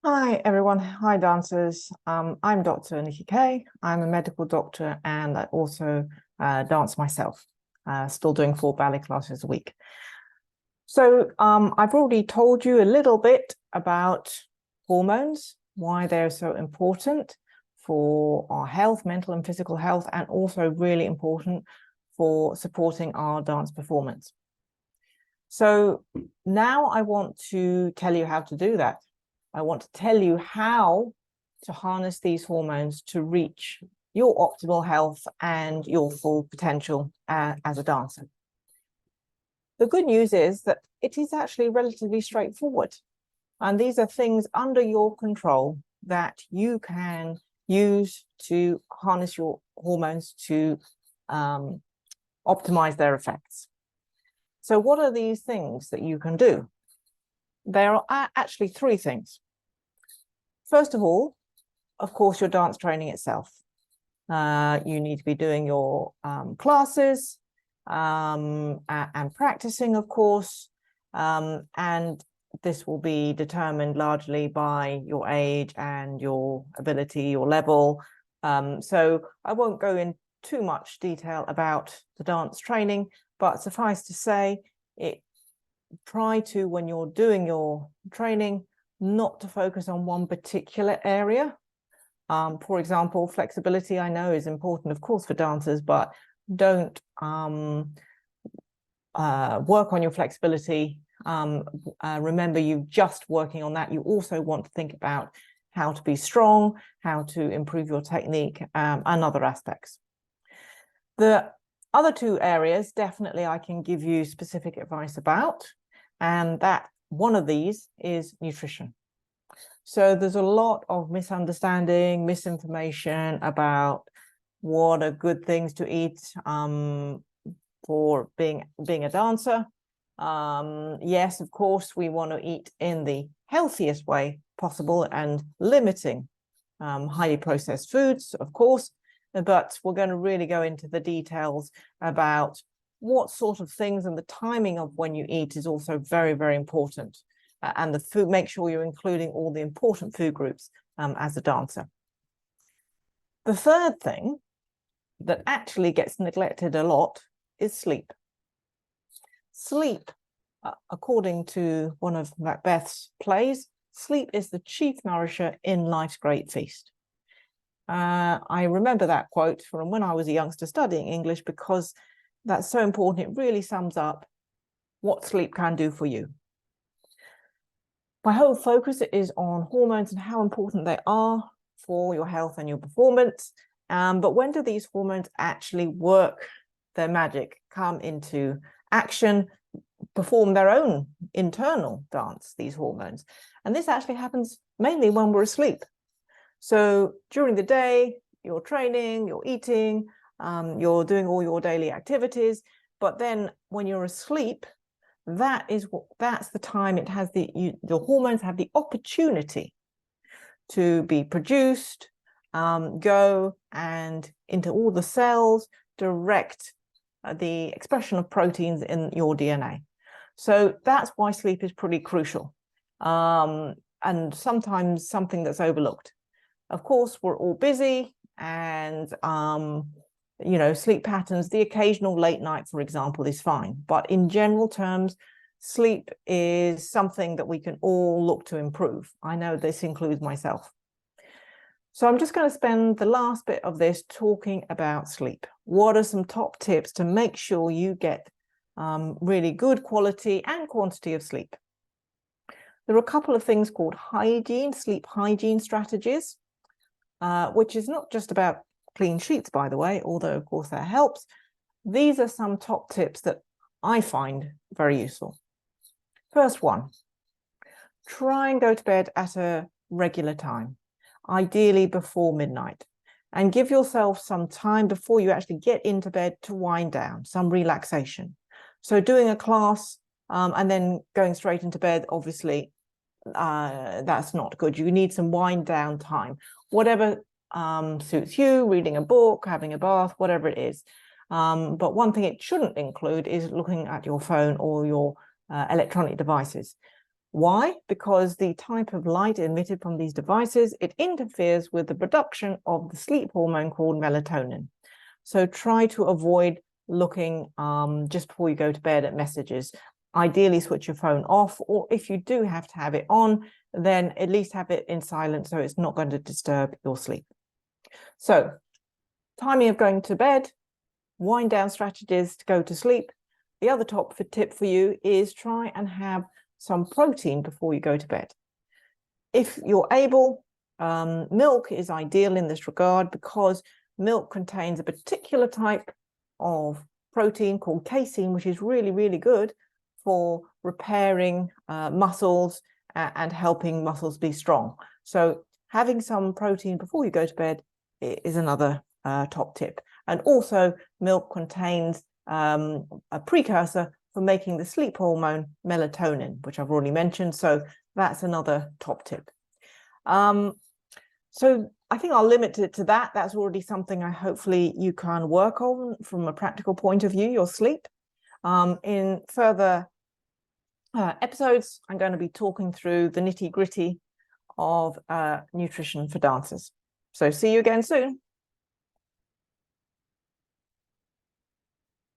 Hi, everyone. Hi, dancers. I'm Dr. Nicky Keay. I'm a medical doctor and I also dance myself, still doing 4 ballet classes a week. So I've already told you a little bit about hormones, why they're so important for our health, mental and physical health, and also really important for supporting our dance performance. So now I want to tell you how to do that. I want to tell you how to harness these hormones to reach your optimal health and your full potential as a dancer. The good news is that it is actually relatively straightforward. And these are things under your control that you can use to harness your hormones to optimize their effects. So what are these things that you can do? There are actually 3 things. First of all, of course, your dance training itself. You need to be doing your classes and practicing, of course, and this will be determined largely by your age and your ability, your level. So I won't go in too much detail about the dance training, but suffice to say, try to, when you're doing your training, not to focus on one particular area. For example, flexibility, I know, is important, of course, for dancers, but don't work on your flexibility. Remember, you're just working on that. You also want to think about how to be strong, how to improve your technique, and other aspects. The other 2 areas, definitely I can give you specific advice about, and that one of these is nutrition. So there's a lot of misunderstanding, misinformation about what are good things to eat for being a dancer. Yes, of course, we want to eat in the healthiest way possible and limiting highly processed foods, of course, but we're going to really go into the details about what sort of things, and the timing of when you eat is also very, very important. And the food, make sure you're including all the important food groups as a dancer. The third thing that actually gets neglected a lot is sleep. Sleep, according to one of Macbeth's plays, sleep is the chief nourisher in life's great feast. I remember that quote from when I was a youngster studying English because that's so important. It really sums up what sleep can do for you. My whole focus is on hormones and how important they are for your health and your performance. But when do these hormones actually work their magic, come into action, perform their own internal dance, these hormones? And this actually happens mainly when we're asleep. So during the day, you're training, you're eating, you're doing all your daily activities. But then when you're asleep, that's the time it has the hormones have the opportunity to be produced, go and into all the cells, direct the expression of proteins in your DNA. So that's why sleep is pretty crucial, and sometimes something that's overlooked. Of course, we're all busy, and sleep patterns, the occasional late night, for example, is fine. But in general terms, sleep is something that we can all look to improve. I know this includes myself. So I'm just going to spend the last bit of this talking about sleep. What are some top tips to make sure you get really good quality and quantity of sleep? There are a couple of things called hygiene, sleep hygiene strategies, which is not just about clean sheets, by the way, although of course that helps. These are some top tips that I find very useful. First one, try and go to bed at a regular time, ideally before midnight, and give yourself some time before you actually get into bed to wind down, some relaxation. So doing a class and then going straight into bed, obviously, that's not good. You need some wind down time, whatever suits you, reading a book, having a bath, whatever it is. But one thing it shouldn't include is looking at your phone or your electronic devices. Why? Because the type of light emitted from these devices, it interferes with the production of the sleep hormone called melatonin. So try to avoid looking just before you go to bed at messages. Ideally, switch your phone off, or if you do have to have it on, then at least have it in silent so it's not going to disturb your sleep. So, timing of going to bed, wind down strategies to go to sleep. The other top tip for you is try and have some protein before you go to bed. If you're able, milk is ideal in this regard because milk contains a particular type of protein called casein, which is really, really good for repairing muscles and helping muscles be strong. So having some protein before you go to bed is another top tip. And also milk contains a precursor for making the sleep hormone melatonin, which I've already mentioned. So that's another top tip. So I think I'll limit it to that. That's already something hopefully you can work on from a practical point of view, your sleep. In further episodes, I'm going to be talking through the nitty-gritty of nutrition for dancers. So see you again soon.